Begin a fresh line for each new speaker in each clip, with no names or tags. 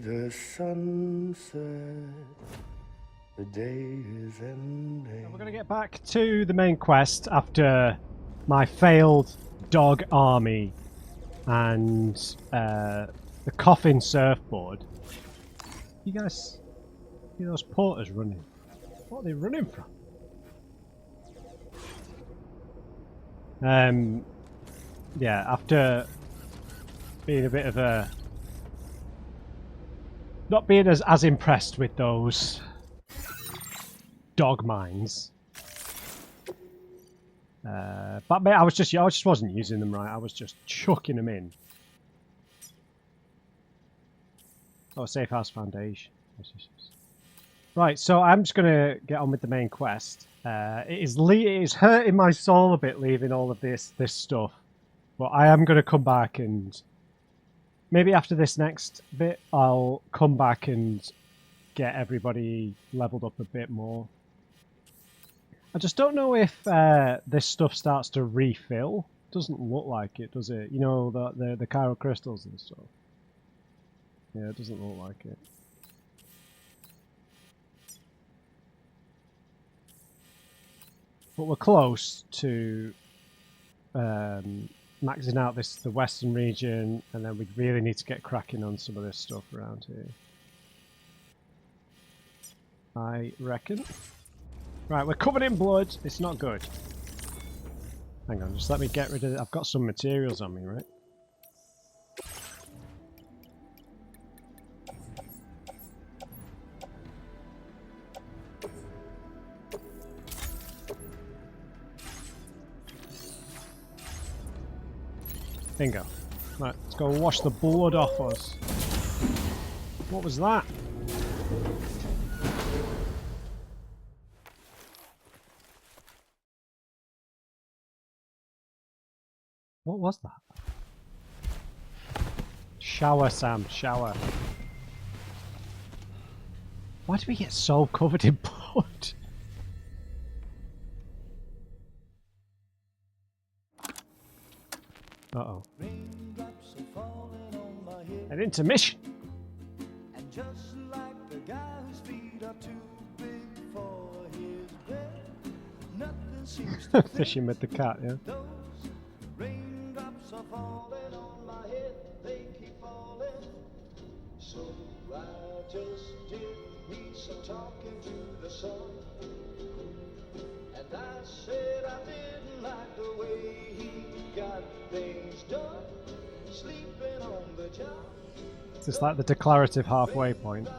the sunset. The day is ending.
We're going to get back to the main quest after my failed dog army and the coffin surfboard. You guys see those porters running? What are they running from? Yeah, after being a bit of a... not being as impressed with those dog mines. But mate, I just wasn't using them right. I was just chucking them in. Oh, Safe House Foundation. Right, so I'm just gonna get on with the main quest. It is hurting my soul a bit leaving all of this stuff, but I am gonna come back and maybe after this next bit, I'll come back and get everybody leveled up a bit more. I just don't know if this stuff starts to refill. Doesn't look like it, does it? You know, the chiral crystals and stuff. Yeah, it doesn't look like it. But we're close to maxing out the western region, and then we really need to get cracking on some of this stuff around here. I reckon. Right, we're covered in blood. It's not good. Hang on, just let me get rid of it. I've got some materials on me, right? Bingo. Right, let's go wash the blood off us. What was that? What was that? Shower, Sam, shower. Why do we get so covered in blood? Uh-oh. An intermission!
And just like the guy whose feet are too big for his bed, nothing seems to
Fishing with the cat, yeah?
those raindrops are falling on my head, they keep falling. So I just did me some talking to the sun. And I said I didn't like the way he got things done, sleeping on the job.
It's just like the declarative halfway point.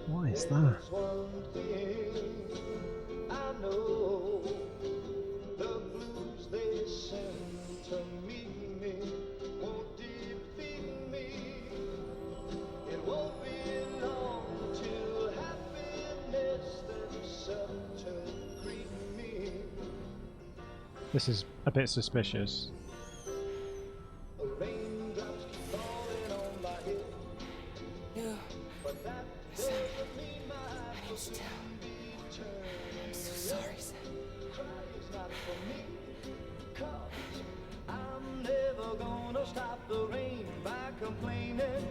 What is that? This is a bit suspicious.
I'm so sorry, Sam.
I'm never gonna stop the rain by complaining,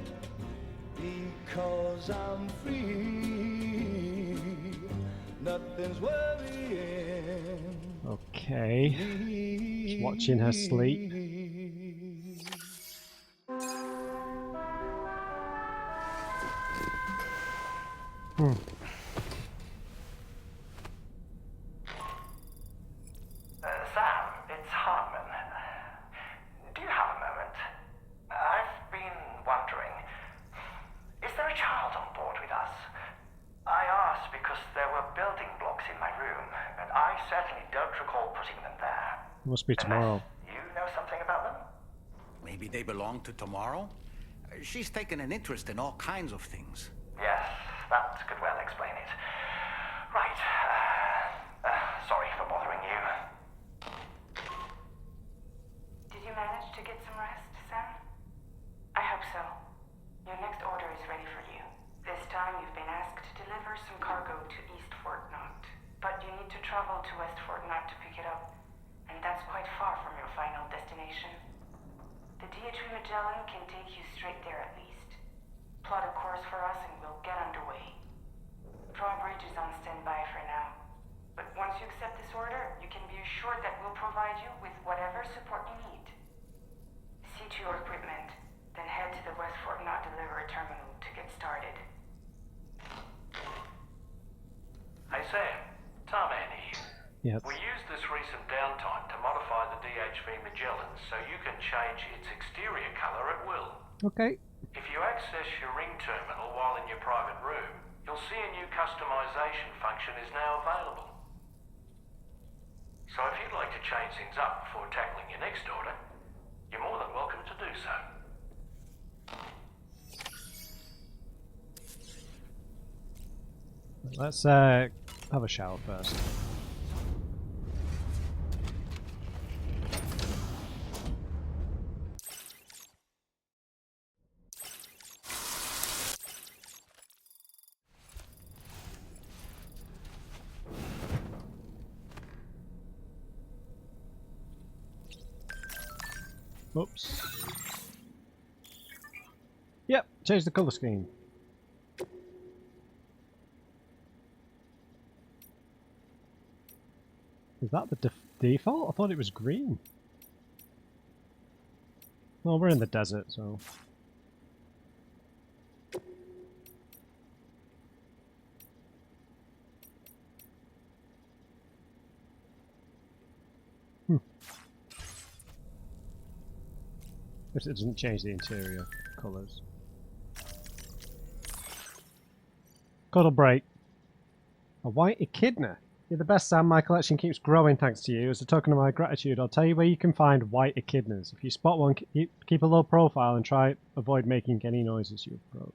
because I'm free. Nothing's worrying.
Okay. Just watching her sleep.
Sam, it's Hartman. Do you have a moment? I've been wondering, is there a child on board with us? I asked because there were building blocks in my room, and I certainly don't recall putting them there.
Must be tomorrow.
Unless you know something about them?
Maybe they belong to Tomorrow? She's taken an interest in all kinds of things.
Yes, that could well explain it. Right. Sorry for bothering you.
Did you manage to get some rest, Sam? I hope so. Your next order is ready for you. This time you've been asked to deliver some cargo to East Fort Knot. But you need to travel to West Fort Knot to pick it up. And that's quite far from your final destination. The Magellan can take you straight there at least. Plot a course for us and we'll get underway. Drawbridge is on standby for now. But once you accept this order, you can be assured that we'll provide you with whatever support you need. See to your equipment, then head to the West Fort Knot Delivery Terminal to get started.
Hey Sam, Tarman here.
Yes.
We used this recent downtime to modify the DHV Magellan so you can change its exterior colour at will.
Okay.
If you access your ring terminal while in your private room, you'll see a new customization function is now available. So if you'd like to change things up before tackling your next order, you're more than welcome to do so.
Let's have a shower first. Oops. Yep, change the color scheme. Is that the default? I thought it was green. Well, we're in the desert, so... It doesn't change the interior colours. Cuddle break. A white echidna. You're the best, Sam. My collection keeps growing thanks to you. As a token of my gratitude, I'll tell you where you can find white echidnas. If you spot one, keep a low profile and try avoid making any noise as you approach.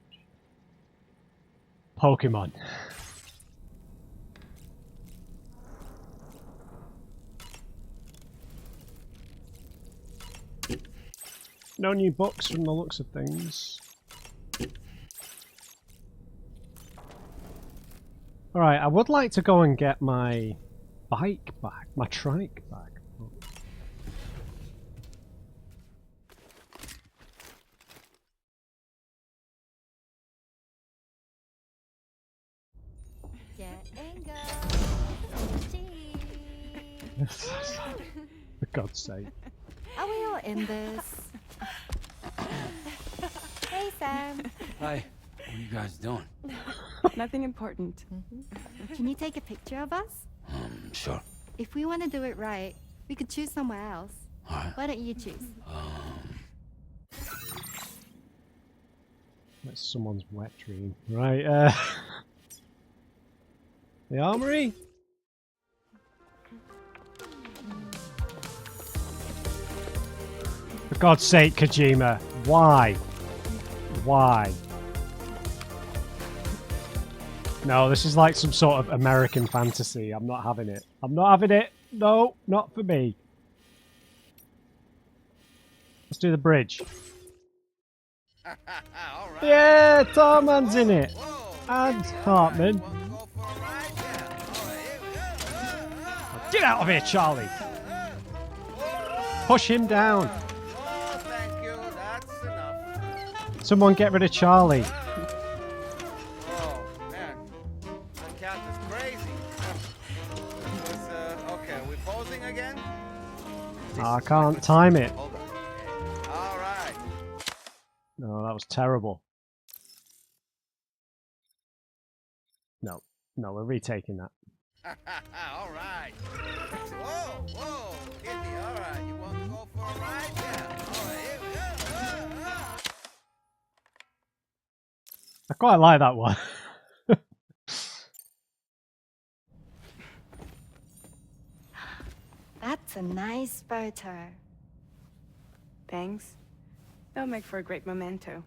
Pokemon. No new books from the looks of things. Alright, I would like to go and get my bike back, my trike back. For God's sake.
Are we all in this? Hey, Sam.
Hi. What are you guys doing?
Nothing important.
Can you take a picture of us?
Sure.
If we want to do it right, we could choose somewhere else.
All right.
Why don't you choose?
That's someone's wet dream. Right, the armory? For God's sake, Kojima, why? Why? No, this is like some sort of American fantasy. I'm not having it. I'm not having it. No, not for me. Let's do the bridge.
All right.
Yeah, Tarman's in it. And Hartman. Get out of here, Charlie. Push him down.
Oh, thank you. That's enough.
Someone get rid of Charlie.
Oh, man. That cat is crazy. Okay, are we pausing again?
I can't time it.
Hold on. All right.
No, that was terrible. No, no, we're retaking that.
All right. Whoa, whoa, Kitty. All right. You want to go for a ride? Yeah. All right. Here we go.
I quite like that one.
That's a nice photo.
Thanks. They'll make for a great memento.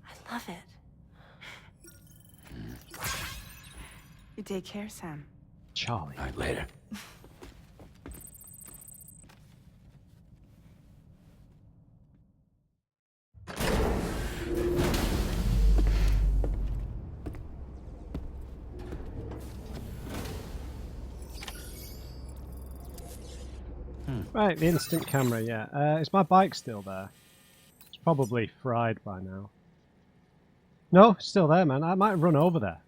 I love it.
You take care, Sam.
Charlie.
All right, later.
Right, the instant camera, yeah. Is my bike still there? It's probably fried by now. No, it's still there, man. I might run over there.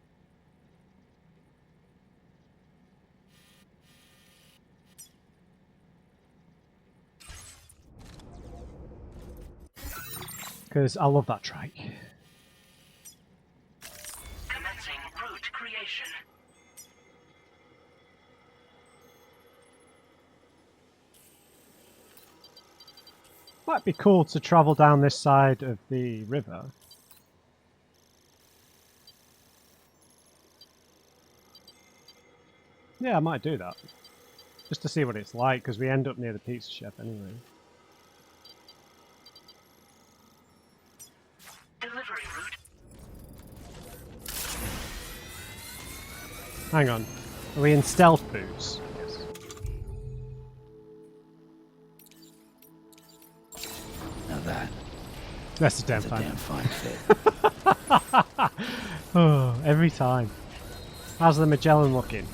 Because I love that trike.
Commencing route creation.
Might be cool to travel down this side of the river. Yeah, I might do that. Just to see what it's like, because we end up near the pizza chef anyway.
Delivery route.
Hang on. Are we in stealth boots? Yes.
Now
That's a damn
that's a
fine.
damn fine fit.
Oh, every time. How's the Magellan looking?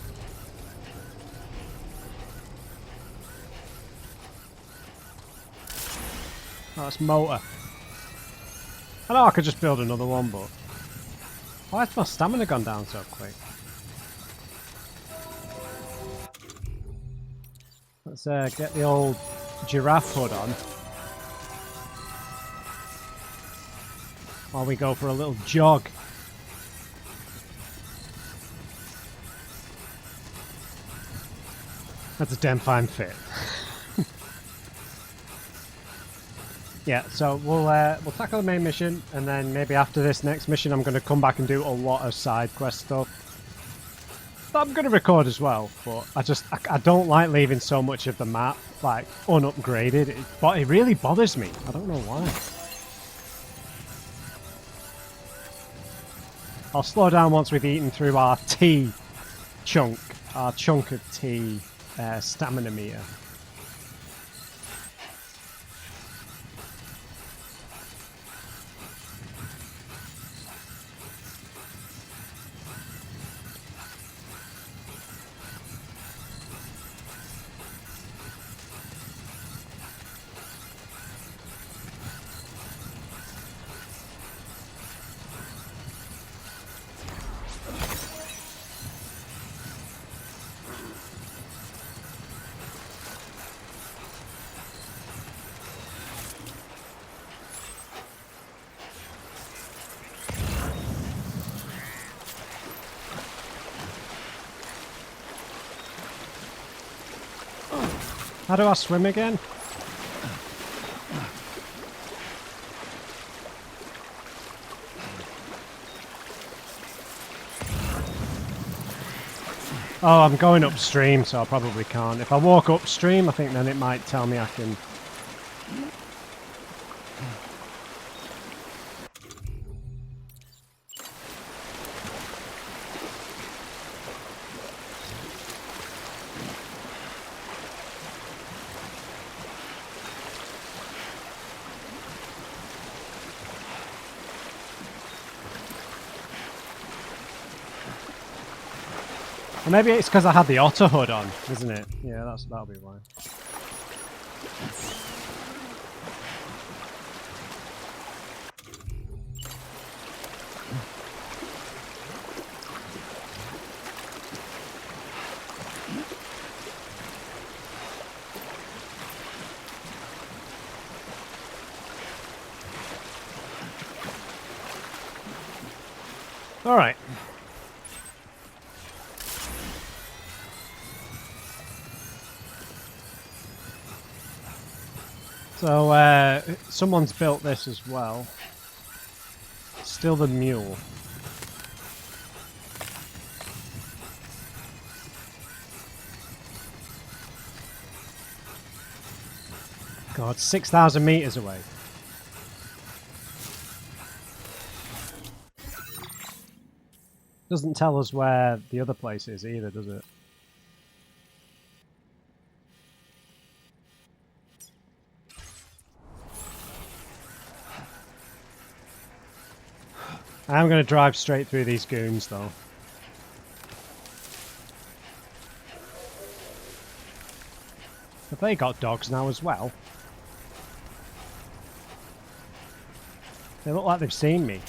Oh, that's motor. I know I could just build another one, but why has my stamina gone down so quick? Let's get the old giraffe hood on while we go for a little jog. That's a damn fine fit. Yeah, so we'll tackle the main mission, and then maybe after this next mission, I'm going to come back and do a lot of side quest stuff. That I'm going to record as well, but I don't like leaving so much of the map like unupgraded. It really bothers me. I don't know why. I'll slow down once we've eaten through our tea chunk, our chunk of tea stamina meter. How do I swim again? Oh, I'm going upstream, so I probably can't. If I walk upstream, I think then it might tell me I can... Or maybe it's because I had the otter hood on, isn't it? Yeah, that'll be why. All right. So, someone's built this as well. Still the mule. God, 6,000 meters away. Doesn't tell us where the other place is either, does it? I'm going to drive straight through these goons, though. Have they got dogs now as well? They look like they've seen me.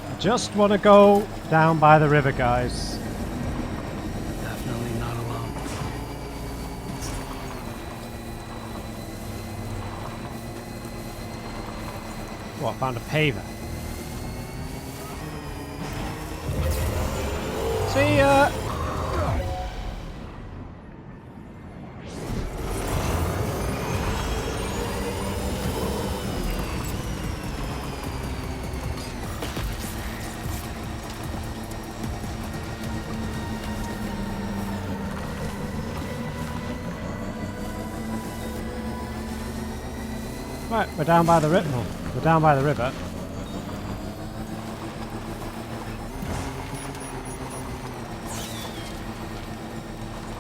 I just want to go down by the river, guys.
Definitely not alone.
Oh, I found a paver. See ya! Right, we're down by the river. We're down by the river.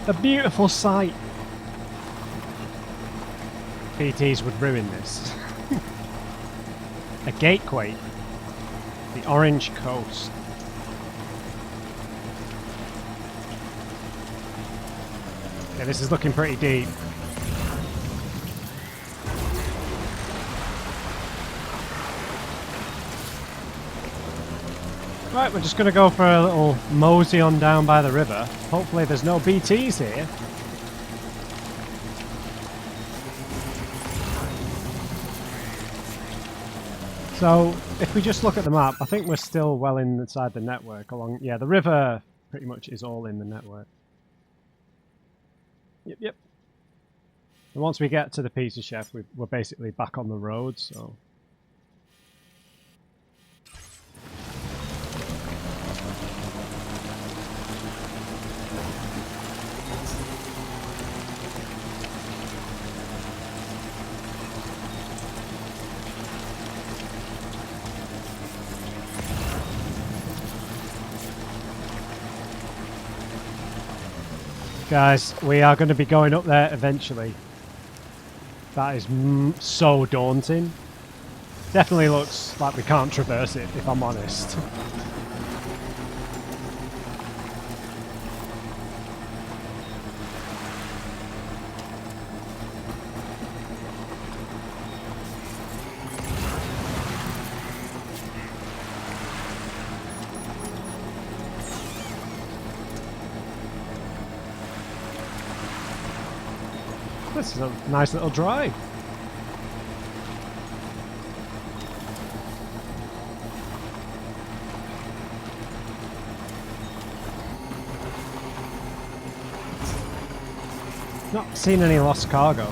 A beautiful sight. PTs would ruin this. A gateway. The Orange Coast. Yeah, this is looking pretty deep. Right, we're just going to go for a little mosey on down by the river. Hopefully there's no BTs here. So, if we just look at the map, I think we're still well inside the network along... Yeah, the river pretty much is all in the network. Yep. And once we get to the Pizza Chef, we're basically back on the road, so... Guys, we are going to be going up there eventually. That is so daunting. Definitely looks like we can't traverse it, if I'm honest. This is a nice little drive. Not seen any lost cargo.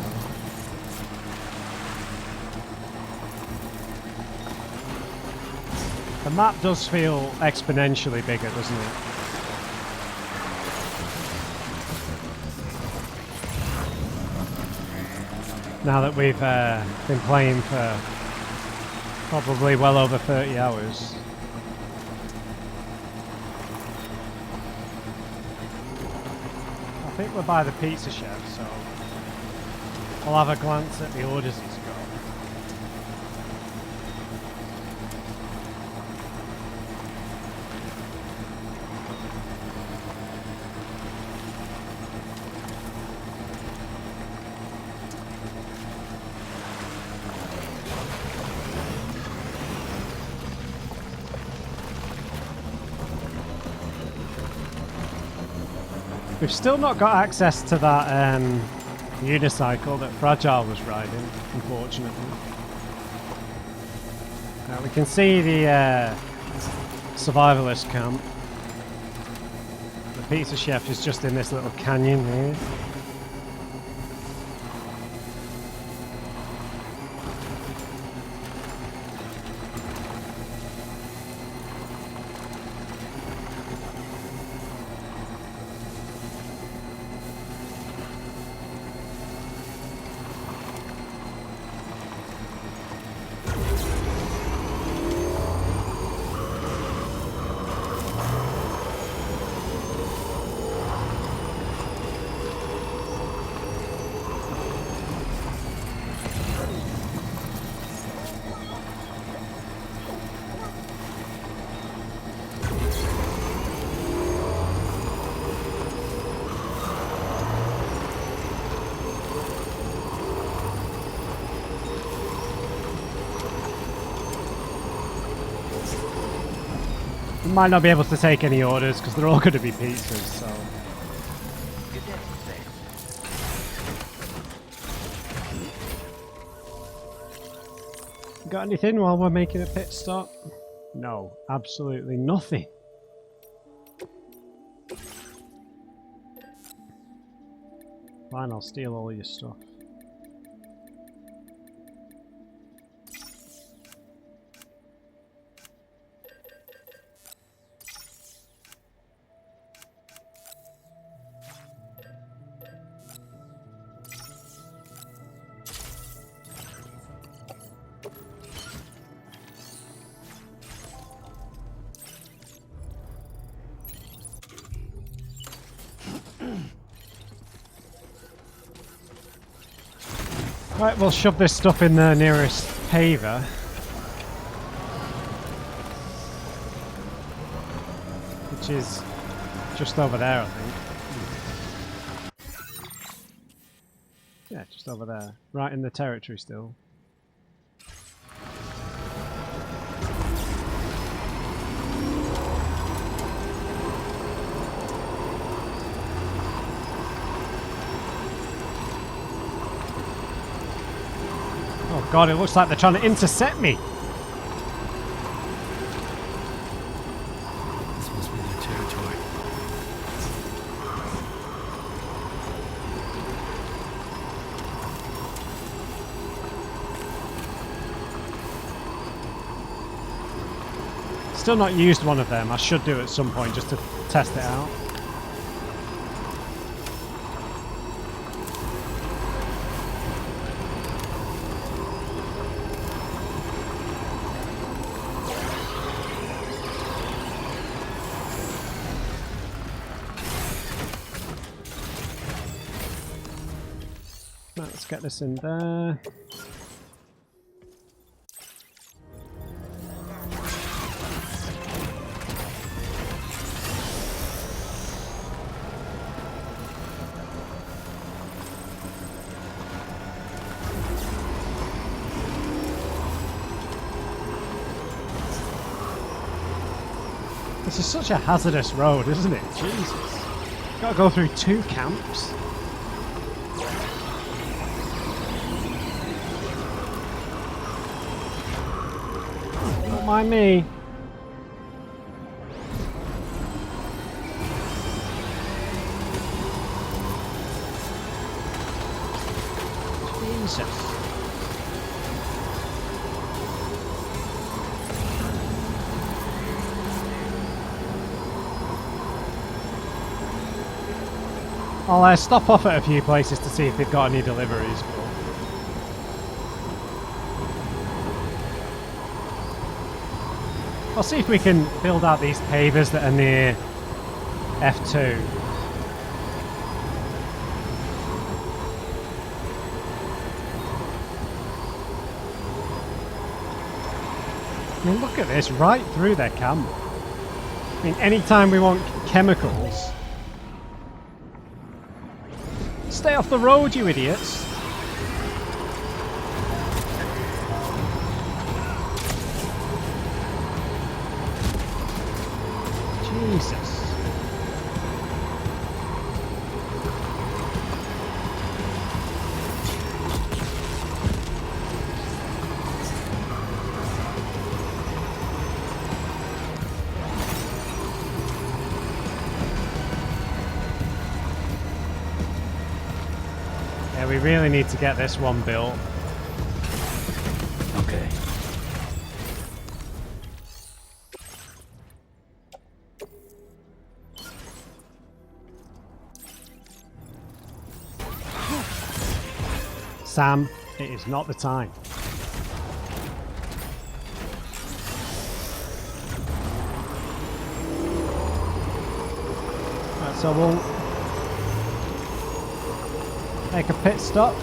The map does feel exponentially bigger, doesn't it? Now that we've been playing for probably well over 30 hours. I think we're by the Pizza Chef, so I'll have a glance at the orders he's got. We've still not got access to that unicycle that Fragile was riding, unfortunately. We can see the survivalist camp. The Pizza Chef is just in this little canyon here. Might not be able to take any orders because they're all going to be pizzas, so...
Good day, Sam.
Got anything while we're making a pit stop? No, absolutely nothing. Fine, I'll steal all your stuff. Right, we'll shove this stuff in the nearest paver. Which is just over there, I think. Yeah, just over there. Right in the territory still. Oh god, it looks like they're trying to intercept me.
This must be their territory.
Still not used one of them. I should do at some point just to test it out. Right, let's get this in there. This is such a hazardous road, isn't it? Jesus. Gotta go through 2 camps. Don't mind me. Jesus. I'll stop off at a few places to see if they've got any deliveries. But... I'll see if we can build out these pavers that are near F2. I mean, look at this, right through their camp. I mean, anytime we want chemicals... Stay off the road, you idiots! Jesus. Yeah, we really need to get this one built.
Okay.
Sam, it is not the time. Right, so we'll make a pit stop.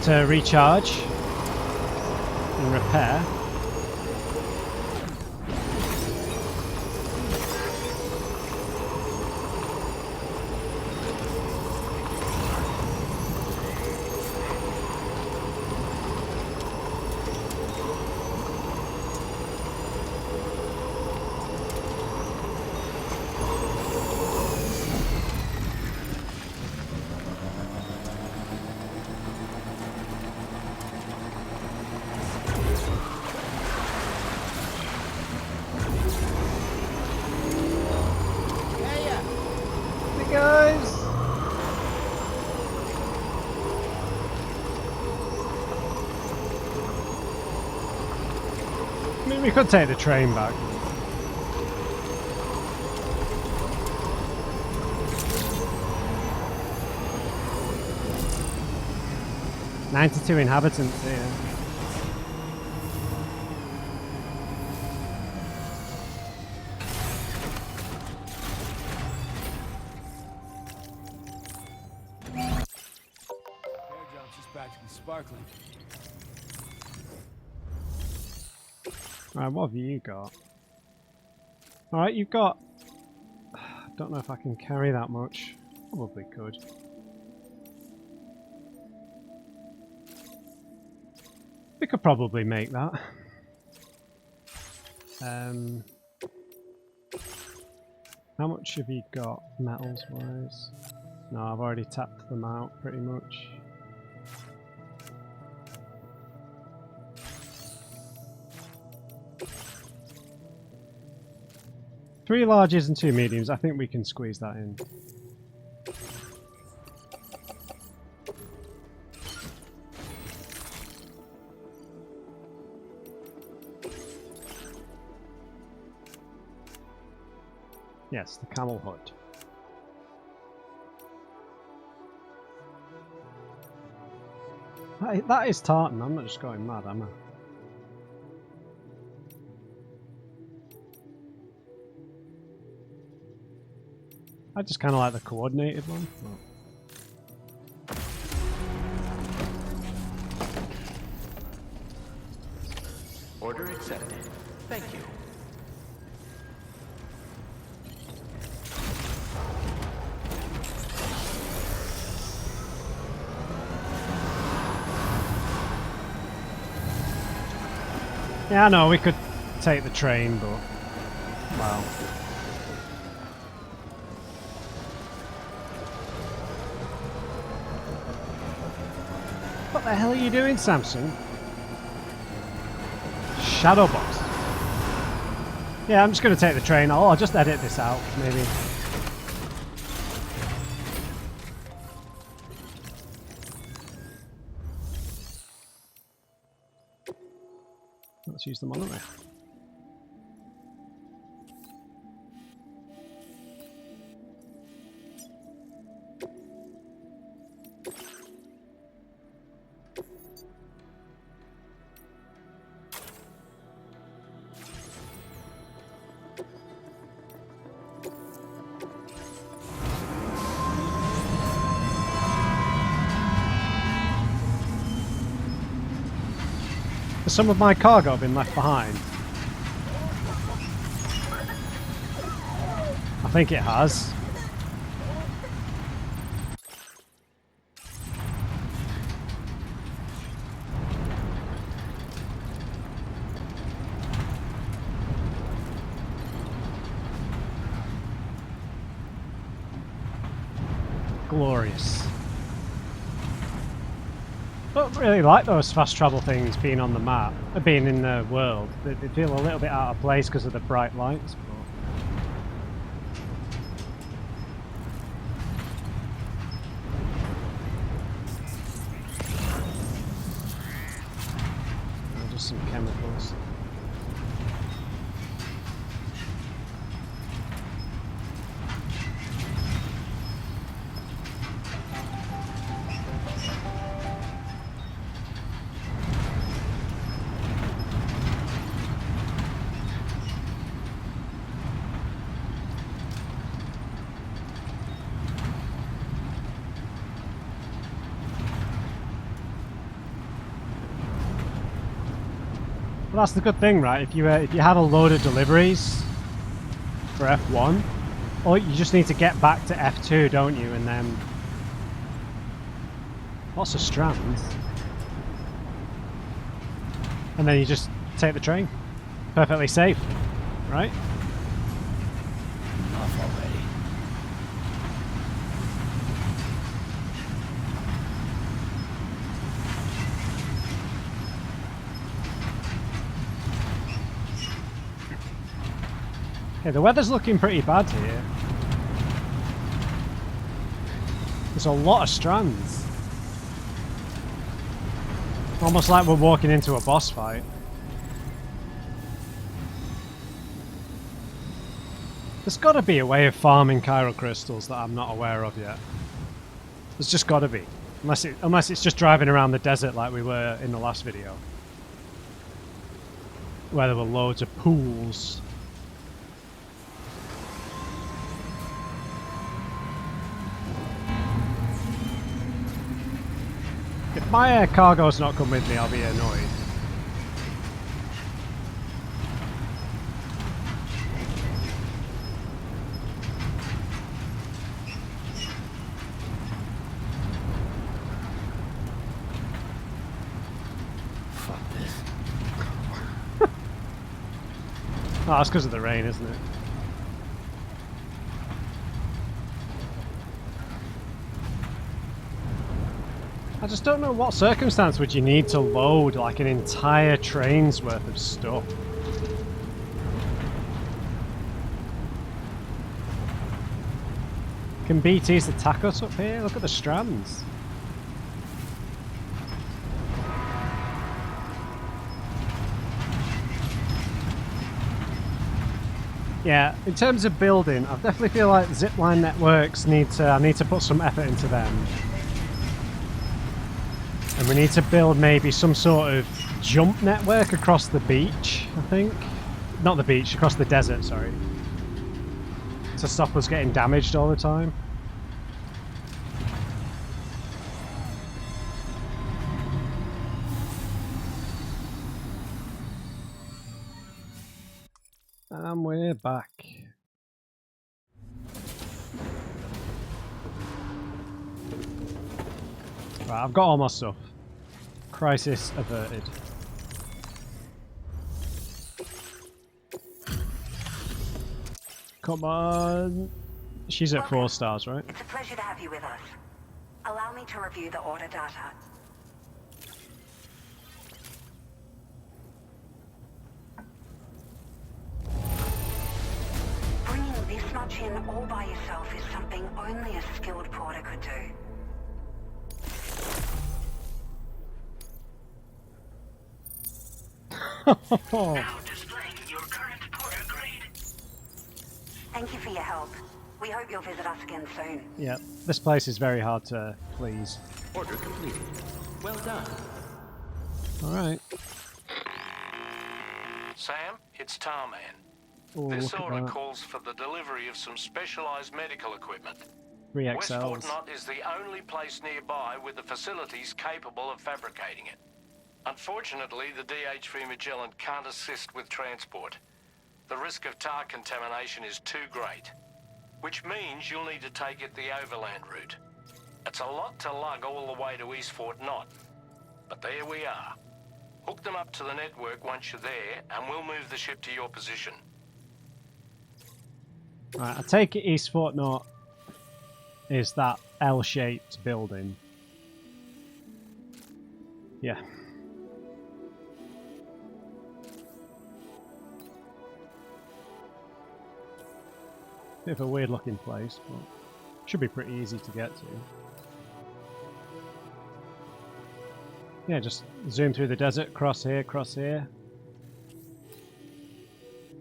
To recharge and repair. We could take the train back. "92 inhabitants here."
Airdrop's just practically sparkling.
Right, what have you got? Alright, you've got... I don't know if I can carry that much. Probably could. We could probably make that. How much have you got, metals wise? No, I've already tapped them out pretty much. Three larges and two mediums. I think we can squeeze that in. Yes, the camel hut. That is tartan. I'm not just going mad, am I? I just kind of like the coordinated one. Oh.
Order accepted. Thank you.
Yeah, I know, we could take the train, but... well... What the hell are you doing, Samson? Shadow box. Yeah, I'm just going to take the train. I'll just edit this out, maybe. Let's use them on, don't we? Has some of my cargo been left behind? I think it has. Glorious. I don't really like those fast travel things being on the map, being in the world. They feel a little bit out of place because of the bright lights. But just some chemicals. Well, that's the good thing, right? If you have a load of deliveries for F1, or you just need to get back to F2, don't you? And then lots of strands, and then you just take the train, perfectly safe, right?
Enough already.
Okay, the weather's looking pretty bad here. There's a lot of strands. Almost like we're walking into a boss fight. There's got to be a way of farming chiral crystals that I'm not aware of yet. There's just got to be. Unless it's just driving around the desert like we were in the last video. Where there were loads of pools. If my cargo's not come with me, I'll be annoyed. Oh, that's because of the rain, isn't it? I just don't know what circumstance would you need to load like an entire train's worth of stuff. Can BTs attack us up here? Look at the strands. Yeah, in terms of building, I definitely feel like zipline networks I need to put some effort into them. And we need to build maybe some sort of jump network across the beach, I think. Not the beach, across the desert, sorry. To stop us getting damaged all the time. And we're back. Right, I've got all my stuff. Crisis averted. Come on. She's at 4 stars, right?
It's a pleasure to have you with us. Allow me to review the order data. Bringing this much in all by yourself is something only a skilled porter could do. Now displaying your current porter grade. Thank you for your help. We hope you'll visit us again soon.
Yep, this place is very hard to please.
Order completed. Well done.
Alright.
Sam, it's Tarman.
Oh,
This
look at
order
that.
calls for the delivery of some specialized medical equipment.
3
West
XLs.
Fort Knott is the only place nearby with the facilities capable of fabricating it. Unfortunately, the DH3 Magellan can't assist with transport. The risk of tar contamination is too great, which means you'll need to take it the overland route. It's a lot to lug all the way to East Fort Knott, but there we are. Hook them up to the network once you're there, and we'll move the ship to your position.
Right, I take it East Fort Knott is that L-shaped building. Yeah. Bit of a weird looking place, but should be pretty easy to get to. Yeah, just zoom through the desert, cross here, cross here.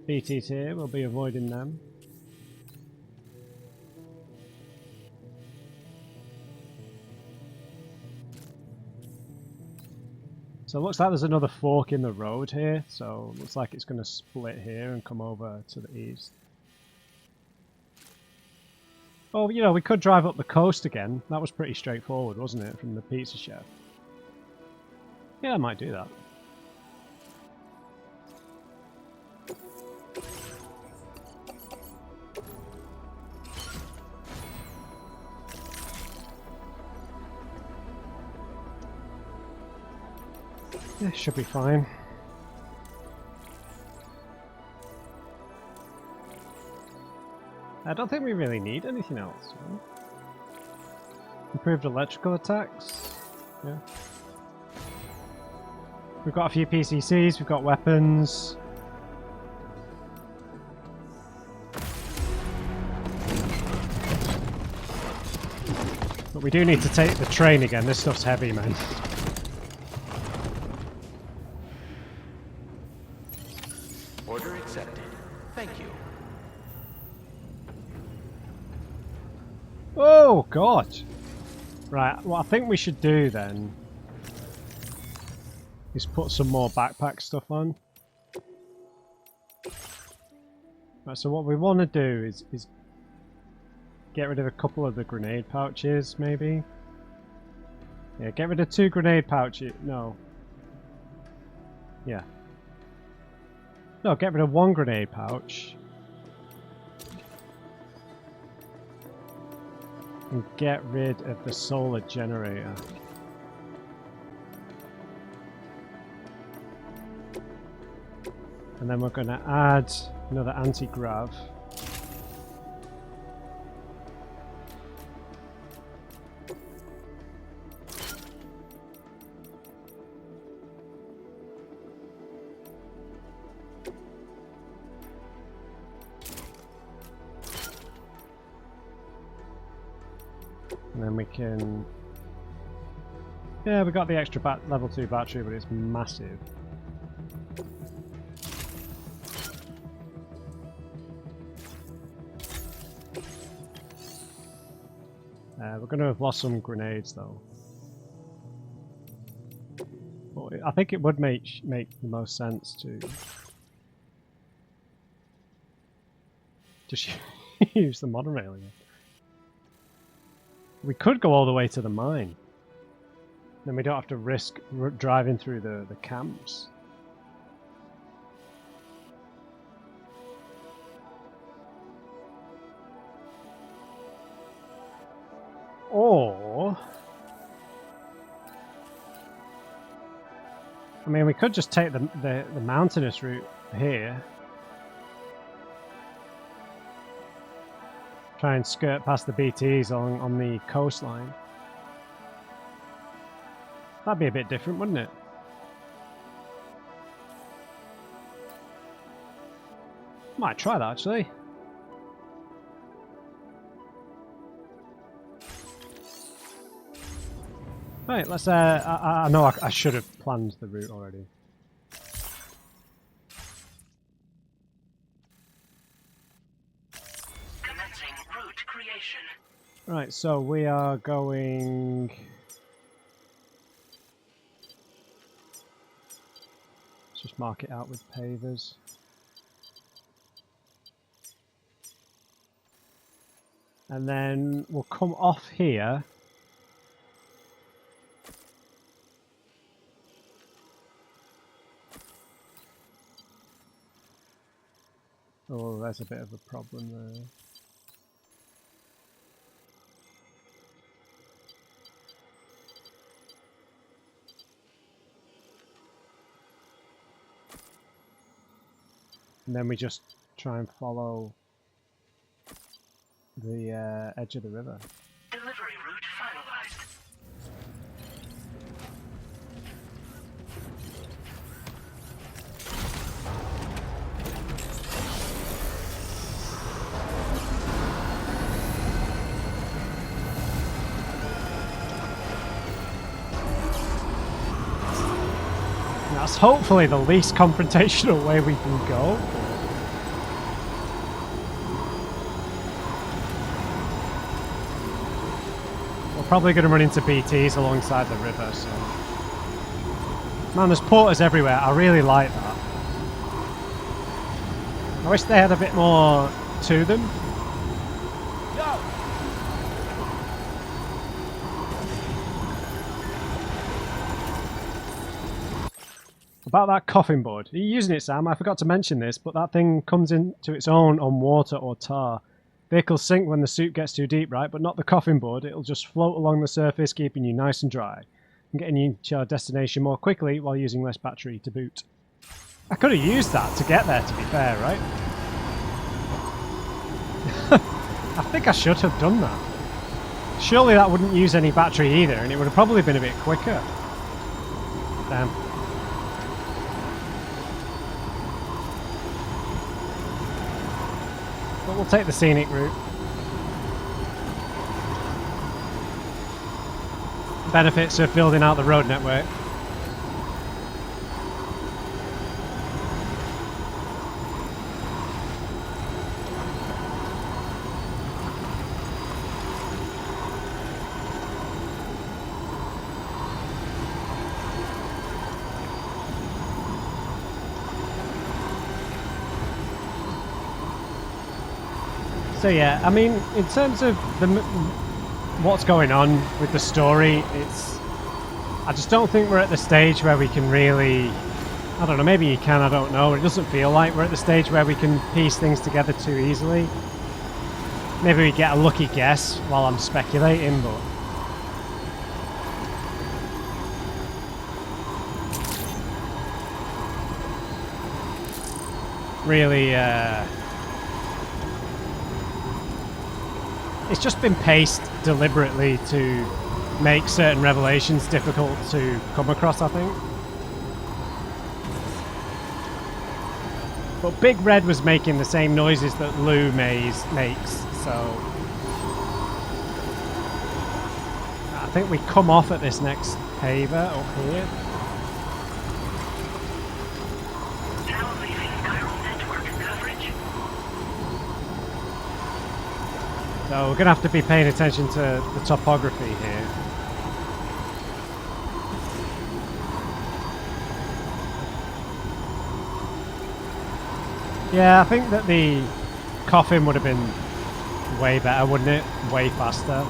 BT's here, we'll be avoiding them. So it looks like there's another fork in the road here, so it looks like it's going to split here and come over to the east. Oh, you know, we could drive up the coast again. That was pretty straightforward, wasn't it, from the pizza chef? Yeah, I might do that. Yeah, should be fine. I don't think we really need anything else. Right? Improved electrical attacks. Yeah. We've got a few PCCs, we've got weapons. But we do need to take the train again. This stuff's heavy, man.
Order accepted. Thank you.
Oh, God. Right, what I think we should do then is put some more backpack stuff on. Right, so what we want to do is get rid of a couple of the grenade pouches, maybe. Yeah, get rid of 2 grenade pouches. No. Yeah. No, get rid of 1 grenade pouch. And get rid of the solar generator. And then we're going to add another anti-grav. And then we can... Yeah, we got the extra level 2 battery, but it's massive. We're going to have lost some grenades, though. But I think it would make the most sense to just use the monorail again. We could go all the way to the mine. Then we don't have to risk driving through the camps. Or... I mean, we could just take the mountainous route here. Try and skirt past the BTs on the coastline. That'd be a bit different, wouldn't it? Might try that, actually. Right, let's... I know I should have planned the route already.
Commencing route creation.
Right, so we are going... Let's just mark it out with pavers. And then we'll come off here. Oh, there's a bit of a problem there. And then we just try and follow the edge of the river.
Delivery route finalized.
That's hopefully the least confrontational way we can go. We're probably going to run into BTs alongside the river, so... Man, there's porters everywhere. I really like that. I wish they had a bit more to them. About that coffin board. Are you using it, Sam? I forgot to mention this, but that thing comes into its own on water or tar. Vehicles sink when the suit gets too deep, right? But not the coffin board. It'll just float along the surface, keeping you nice and dry, and getting you to your destination more quickly while using less battery to boot. I could have used that to get there, to be fair, right? I think I should have done that. Surely that wouldn't use any battery either, and it would have probably been a bit quicker. Damn. But we'll take the scenic route. Benefits of building out the road network. So yeah, I mean, in terms of what's going on with the story, I just don't think we're at the stage where we can really, I don't know, maybe you can, I don't know. It doesn't feel like we're at the stage where we can piece things together too easily. Maybe we get a lucky guess while I'm speculating, but really, it's just been paced deliberately to make certain revelations difficult to come across, I think. But Big Red was making the same noises that Lou makes, so I think we come off at this next paver up here.
Now leaving chiral network coverage.
So we're going to have to be paying attention to the topography here. Yeah, I think that the coffin would have been way better, wouldn't it? Way faster.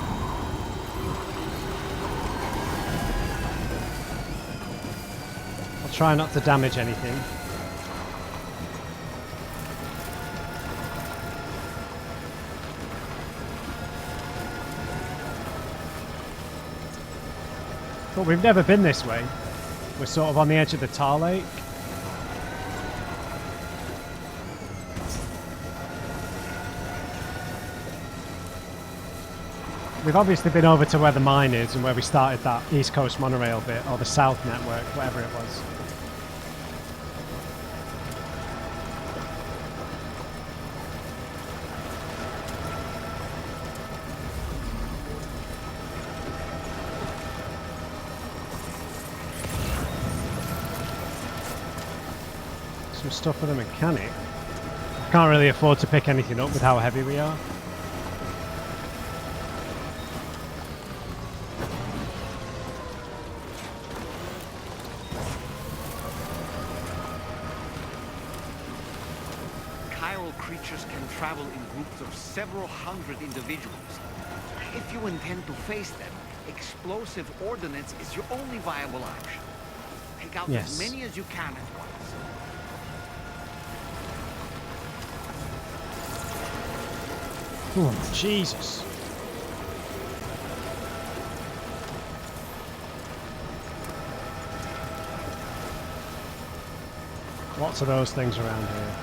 I'll try not to damage anything. But we've never been this way. We're sort of on the edge of the tar lake. We've obviously been over to where the mine is and where we started that East Coast monorail bit, or the South Network, whatever it was. Some stuff for the mechanic. Can't really afford to pick anything up with how heavy we are.
Creatures can travel in groups of several hundred individuals. If you intend to face them, explosive ordnance is your only viable option. Take out as many as you can at once.
Oh, Jesus. Lots of those things around here.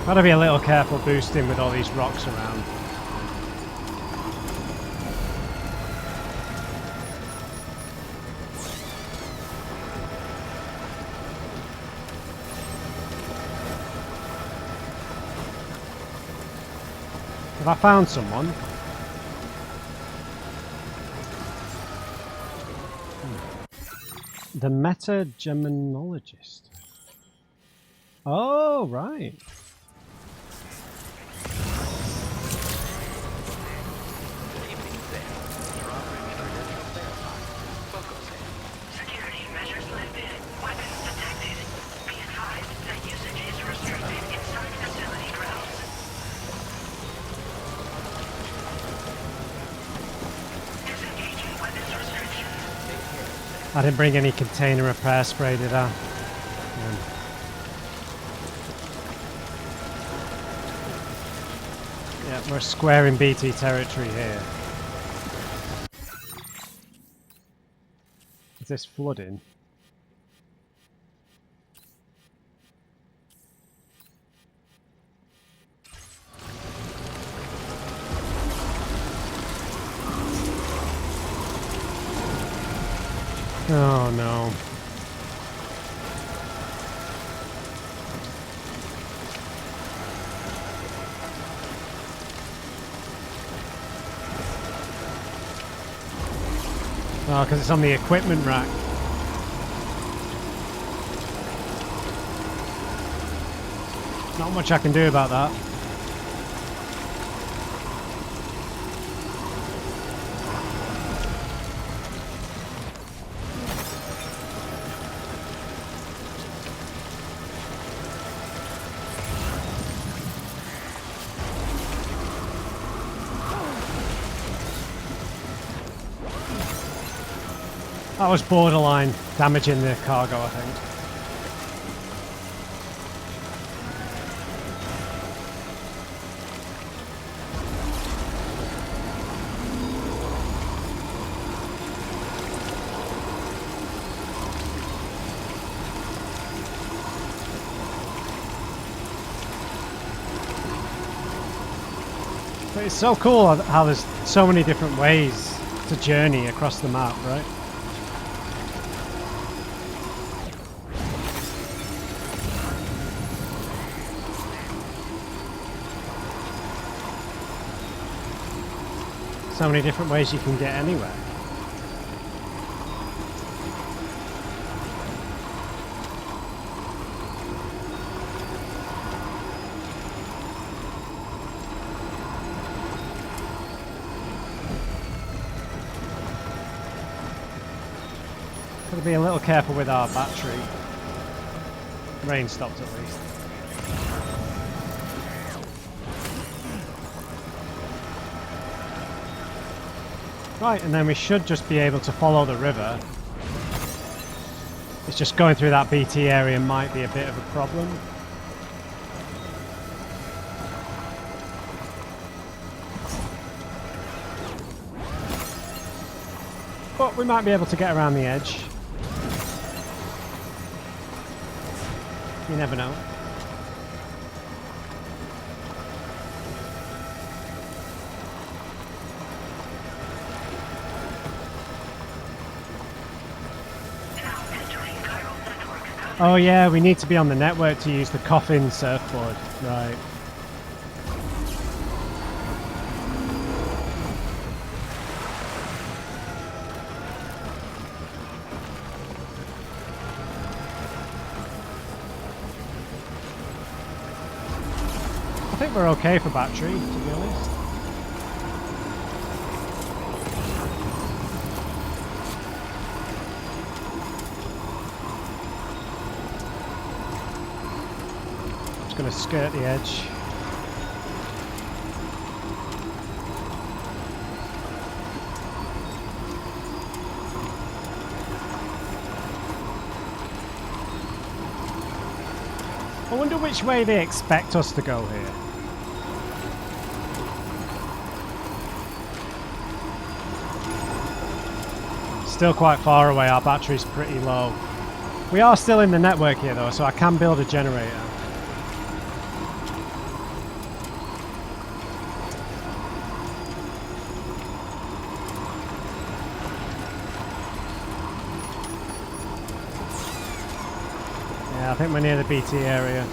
Gotta be a little careful boosting with all these rocks around. Have I found someone? The metagemonologist. Oh, right.
Security measures lifted. Weapons detected. Be advised that usage is restricted inside facility grounds. Disengaging weapons restrictions.
I didn't bring any container repair spray, did I? Yeah, we're square in BT territory here. Is this flooding? Oh no. Oh, because it's on the equipment rack. Not much I can do about that. That was borderline damaging the cargo, I think. But it's so cool how there's so many different ways to journey across the map, right? So many different ways you can get anywhere. Gotta be a little careful with our battery. Rain stopped at least. Right, and then we should just be able to follow the river. It's just going through that BT area might be a bit of a problem. But we might be able to get around the edge. You never know. Oh yeah, we need to be on the network to use the coffin surfboard. Right. I think we're okay for battery, to be honest. Just gonna skirt the edge. I wonder which way they expect us to go here. Still quite far away, our battery's pretty low. We are still in the network here though, so I can build a generator. Yeah, I think we're near the BT area.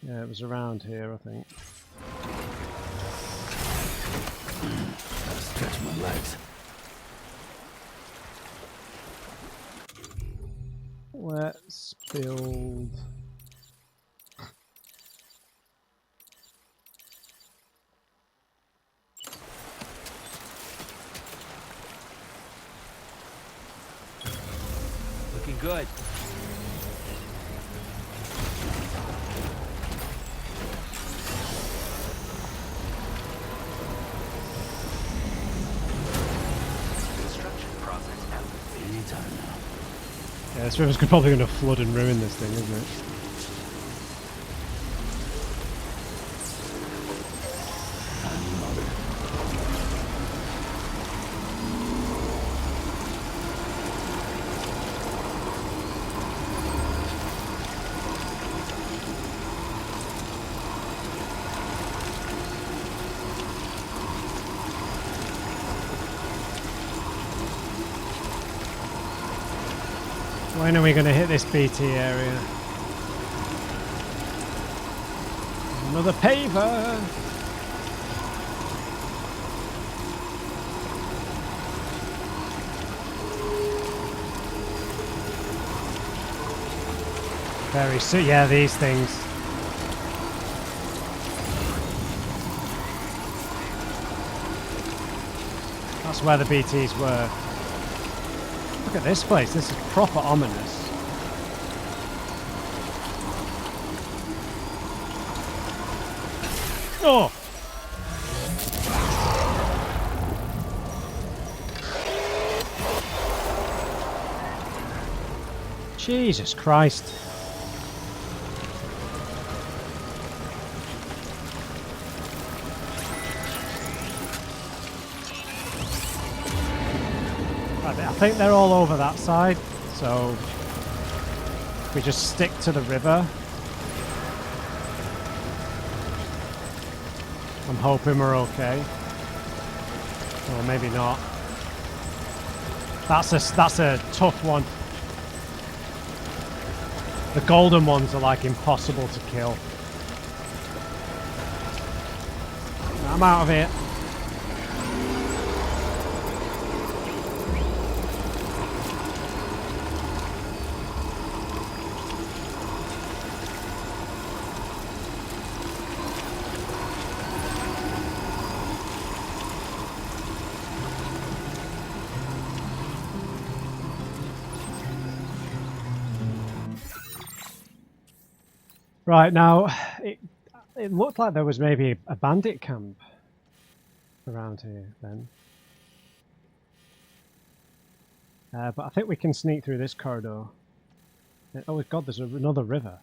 Yeah, it was around here, I think.
Stretch my legs.
Let's build...
Looking good.
Yeah, this river's probably going to flood and ruin this thing, isn't it? When are we going to hit this BT area? Another paver! Very soon, yeah, these things. That's where the BTs were. Look at this place, this is proper ominous. Oh! Jesus Christ. Right, I think they're all over that side, so we just stick to the river. I'm hoping we're okay. Or maybe not. That's a tough one. The golden ones are like impossible to kill. I'm out of here. Right, now, it looked like there was maybe a bandit camp around here then. But I think we can sneak through this corridor. Oh god, there's another river.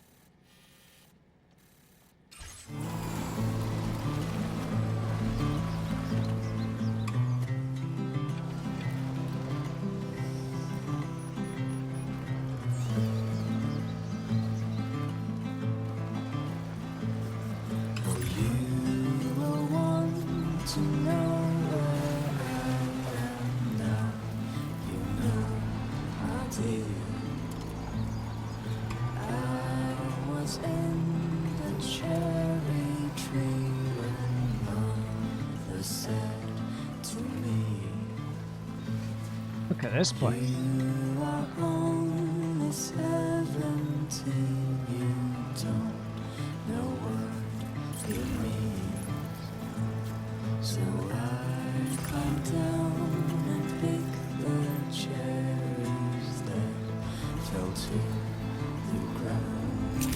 Look at this place.
So I climb down and pick the cherries that fell to the ground.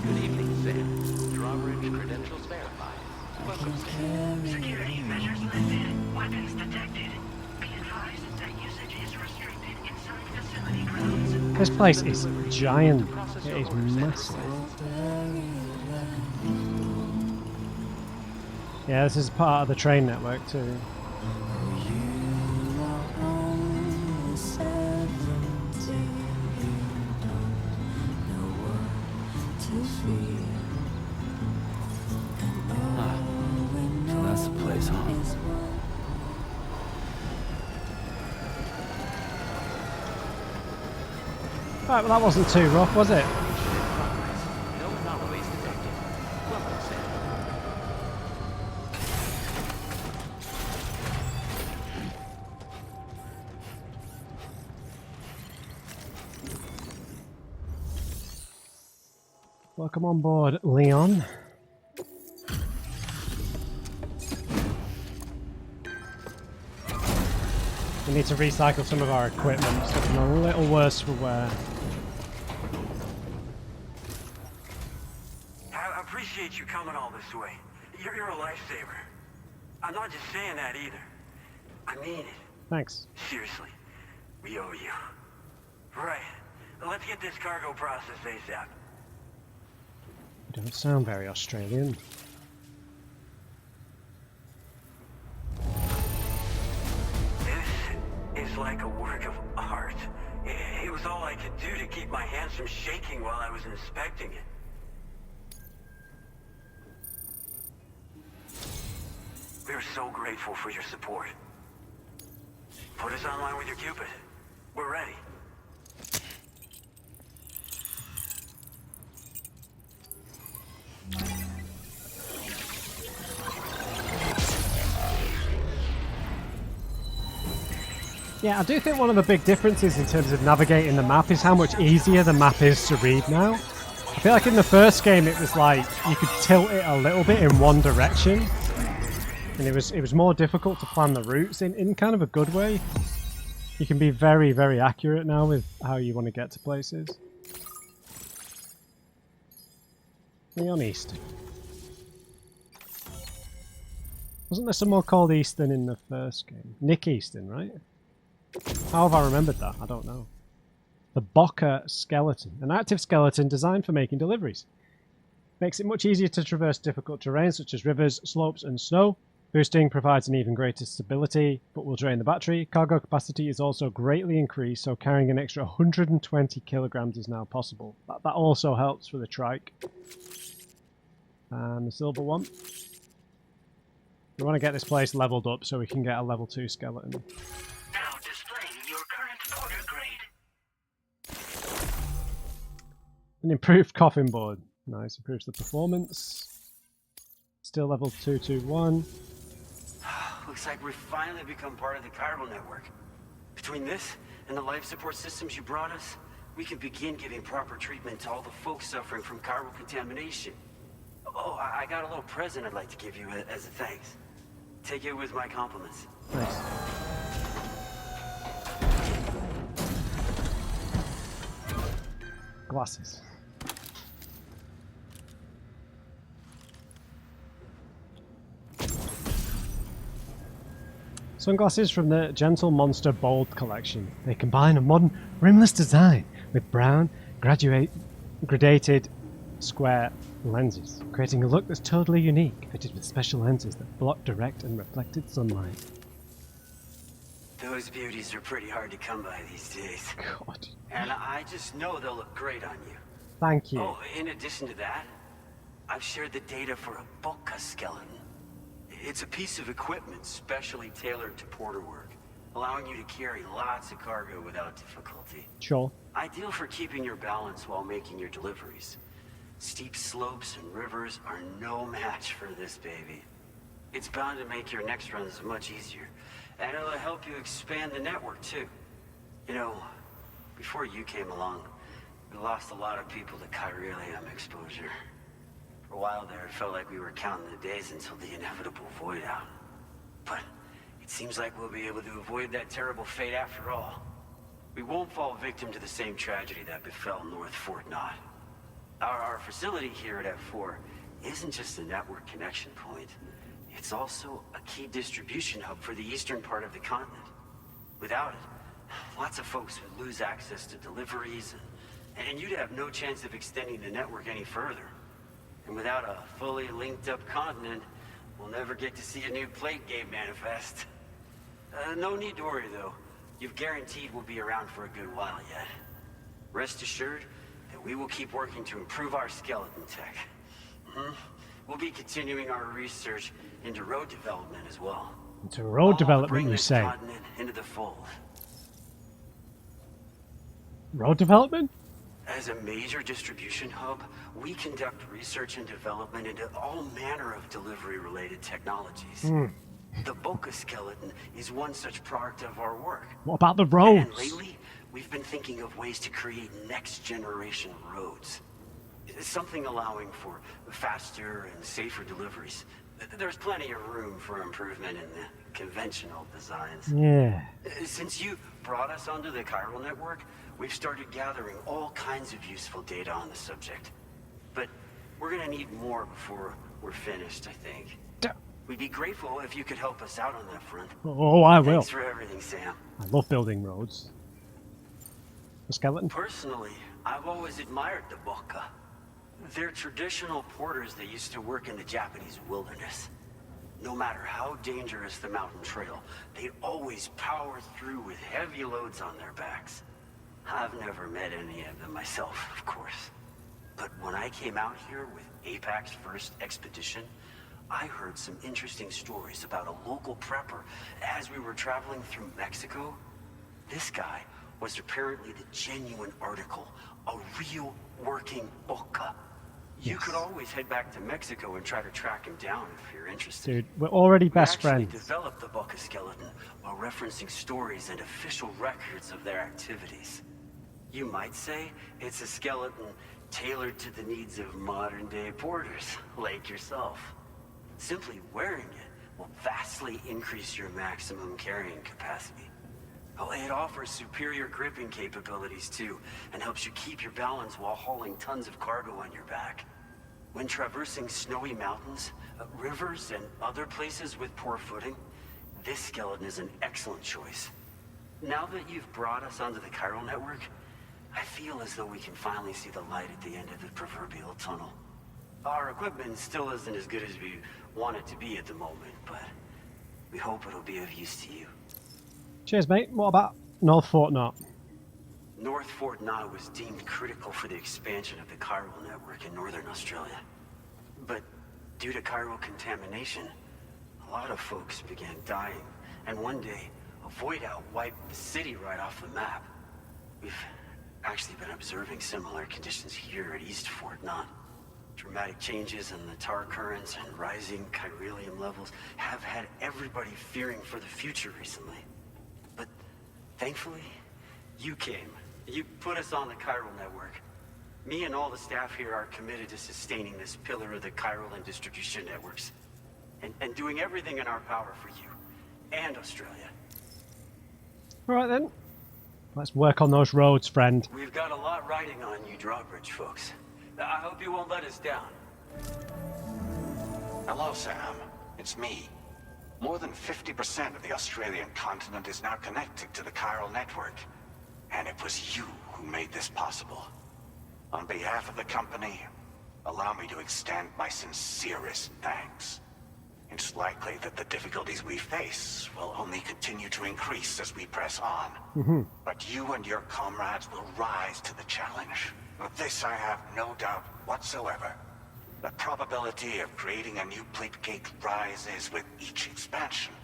Good evening, Sam. Drawbridge credentials verified. Welcome, Sam.
Security measures lifted. Weapons detected. Be advised that usage is restricted inside facility grounds.
This place is giant. It is massive. Yeah, this is part of the train network too.
So that's the place, huh?
Right, well that wasn't too rough, was it?
No anomalies detected. Welcome, Sam.
Welcome on board, Leon. We need to recycle some of our equipment. It's looking a little worse for wear.
I appreciate you coming all this way. You're a lifesaver. I'm not just saying that either. I mean it.
Thanks.
Seriously. We owe you. Right. Let's get this cargo processed ASAP.
You don't sound very Australian.
This is like a work of art. It was all I could do to keep my hands from shaking while I was inspecting it. We're so grateful for your support. Put us online with your Cupid. We're ready.
Yeah, I do think one of the big differences in terms of navigating the map is how much easier the map is to read now. I feel like in the first game it was like you could tilt it a little bit in one direction, and it was more difficult to plan the routes in kind of a good way. You can be very, very accurate now with how you want to get to places. Leon East. Wasn't there someone called Easton in the first game? Nick Easton, right? How have I remembered that? I don't know. The Boca skeleton. An active skeleton designed for making deliveries. Makes it much easier to traverse difficult terrain such as rivers, slopes and snow. Boosting provides an even greater stability, but will drain the battery. Cargo capacity is also greatly increased, so carrying an extra 120 kilograms is now possible. That also helps for the trike. And the silver one. We want to get this place leveled up so we can get a level 2 skeleton.
Now displaying your current porter grade.
An improved coffin board. Nice, improves the performance. Still level 221.
Looks like we've finally become part of the chiral network. Between this and the life support systems you brought us, we can begin giving proper treatment to all the folks suffering from chiral contamination. Oh, I got a little present I'd like to give you as a thanks. Take it with my compliments.
Nice. Glasses. Sunglasses from the Gentle Monster Bold collection. They combine a modern, rimless design with brown, gradated square lenses, creating a look that's totally unique, fitted with special lenses that block direct and reflected sunlight.
Those beauties are pretty hard to come by these days.
God.
And I just know they'll look great on you.
Thank you.
Oh, in addition to that, I've shared the data for a Boca skeleton. It's a piece of equipment specially tailored to porter work, allowing you to carry lots of cargo without difficulty.
Sure.
Ideal for keeping your balance while making your deliveries. Steep slopes and rivers are no match for this baby. It's bound to make your next runs much easier, and it'll help you expand the network too. You know, before you came along, we lost a lot of people to chiralium exposure. For a while there, it felt like we were counting the days until the inevitable void out. But it seems like we'll be able to avoid that terrible fate after all. We won't fall victim to the same tragedy that befell North Fort Knott. Our facility here at F4 isn't just a network connection point. It's also a key distribution hub for the eastern part of the continent. Without it, lots of folks would lose access to deliveries, and you'd have no chance of extending the network any further. And without a fully linked up continent, we'll never get to see a new plate game manifest. No need to worry though. You've guaranteed we'll be around for a good while yet. Rest assured that we will keep working to improve our skeleton tech. We'll be continuing our research into road development as well.
Into road development, you say?
Continent into the fold.
Road development?
As a major distribution hub, we conduct research and development into all manner of delivery-related technologies. The Boca skeleton is one such product of our work.
What about the roads?
And lately, we've been thinking of ways to create next-generation roads. Something allowing for faster and safer deliveries. There's plenty of room for improvement in the conventional designs.
Yeah.
Since you brought us onto the chiral network, we've started gathering all kinds of useful data on the subject. But we're gonna need more before we're finished, I think. We'd be grateful if you could help us out on that front.
Oh, I will.
Thanks for everything, Sam.
I love building roads. The skeleton?
Personally, I've always admired the Boca. They're traditional porters that used to work in the Japanese wilderness. No matter how dangerous the mountain trail, they'd always power through with heavy loads on their backs. I've never met any of them myself, of course. But when I came out here with APAC's first expedition, I heard some interesting stories about a local prepper as we were traveling through Mexico. This guy was apparently the genuine article, a real working Boca. You could always head back to Mexico and try to track him down if you're interested.
Dude, we're already best friends.
We developed the Boca skeleton while referencing stories and official records of their activities. You might say it's a skeleton tailored to the needs of modern-day porters, like yourself. Simply wearing it will vastly increase your maximum carrying capacity. Oh, it offers superior gripping capabilities too, and helps you keep your balance while hauling tons of cargo on your back. When traversing snowy mountains, rivers, and other places with poor footing, this skeleton is an excellent choice. Now that you've brought us onto the chiral network, I feel as though we can finally see the light at the end of the proverbial tunnel. Our equipment still isn't as good as we want it to be at the moment, but we hope it'll be of use to you.
Cheers, mate. What about North Fort Knot?
North Fort Knot was deemed critical for the expansion of the chiral network in northern Australia. But due to chiral contamination, a lot of folks began dying, and one day, a void out wiped the city right off the map. We've actually been observing similar conditions here at East Fort Knot. Dramatic changes in the tar currents and rising chiralium levels have had everybody fearing for the future recently. But thankfully, you came. You put us on the chiral network. Me and all the staff here are committed to sustaining this pillar of the chiral and distribution networks. And doing everything in our power for you and Australia.
Alright then. Let's work on those roads, friend.
We've got a lot riding on you drawbridge folks. I hope you won't let us down.
Hello, Sam. It's me. More than 50% of the Australian continent is now connected to the chiral network. And it was you who made this possible. On behalf of the company, allow me to extend my sincerest thanks. It's likely that the difficulties we face will only continue to increase as we press on. But you and your comrades will rise to the challenge. Of this I have no doubt whatsoever. The probability of creating a new plate gate rises with each expansion.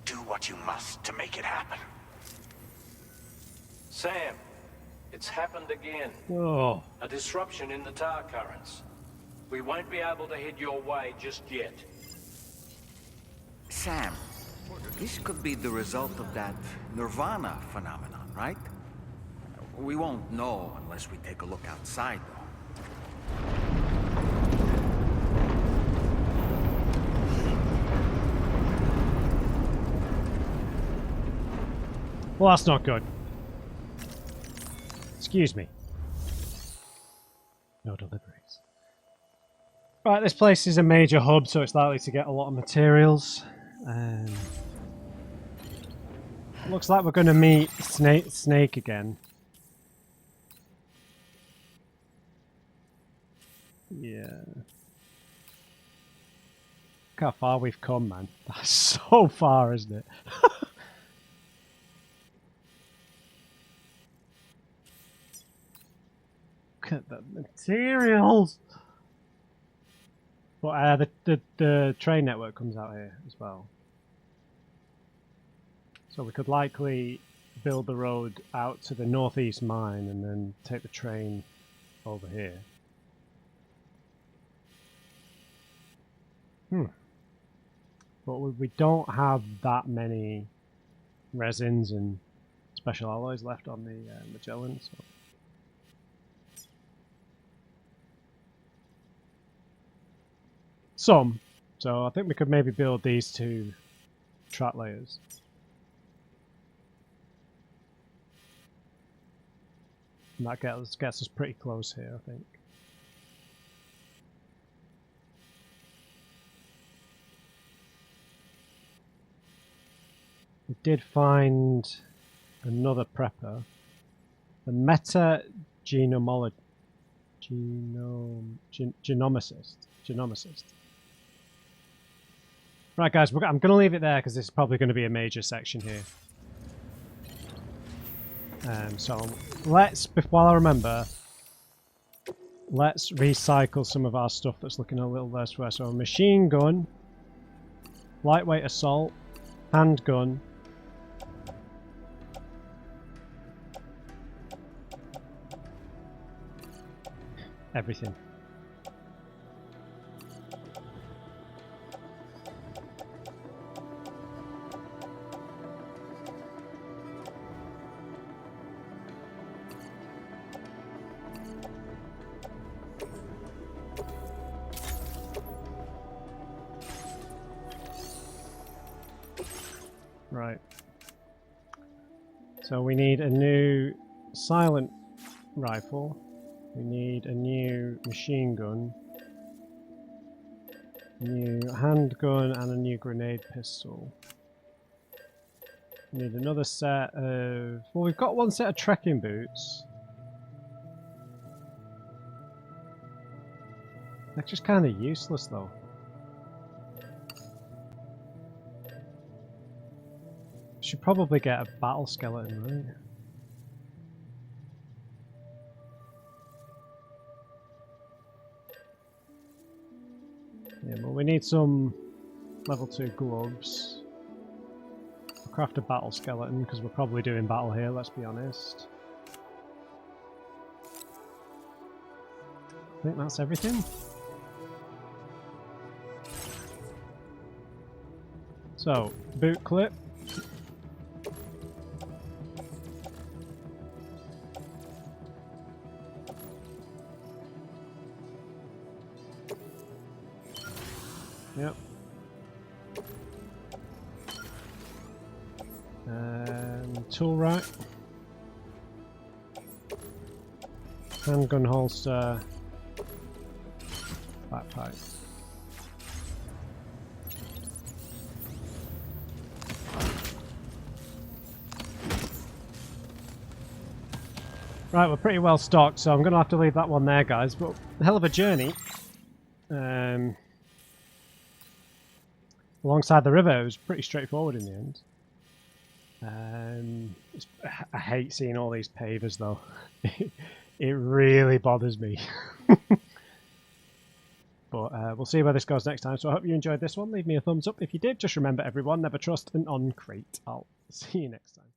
Do what you must to make it happen.
Sam, it's happened again.
Oh.
A disruption in the tar currents. We won't be able to head your way just yet.
Sam, this could be the result of that nirvana phenomenon, right? We won't know unless we take a look outside, though.
Well, that's not good. Excuse me. No deliveries. Right, this place is a major hub, so it's likely to get a lot of materials. Looks like we're going to meet Snake again. Yeah. Look how far we've come, man. That's so far, isn't it? Look at the materials! But the train network comes out here as well. So we could likely build the road out to the northeast mine and then take the train over here. But we don't have that many resins and special alloys left on the Magellan. So. Some. So I think we could maybe build these two track layers. And that gets us pretty close here, I think. We did find another prepper. The genomicist. Right, guys, I'm going to leave it there because this is probably going to be a major section here. So let's, while I remember, let's recycle some of our stuff that's looking a little less rare. So a machine gun, lightweight assault, handgun, everything. Right. So we need a new silent rifle. We need a new machine gun. New handgun and a new grenade pistol. Need another set of... Well, we've got one set of trekking boots. They're just kind of useless though. Should probably get a battle skeleton, right? Yeah, but we need some level 2 gloves. I'll craft a battle skeleton because we're probably doing battle here, let's be honest. I think that's everything. So, boot clip. Yep. Tool rack. Handgun holster. Backpack. Right, we're pretty well stocked, so I'm going to have to leave that one there, guys. But hell of a journey. Alongside the river, it was pretty straightforward in the end. I hate seeing all these pavers, though. It really bothers me. But we'll see where this goes next time. So I hope you enjoyed this one. Leave me a thumbs up if you did. Just remember, everyone, never trust an on-crate. I'll see you next time.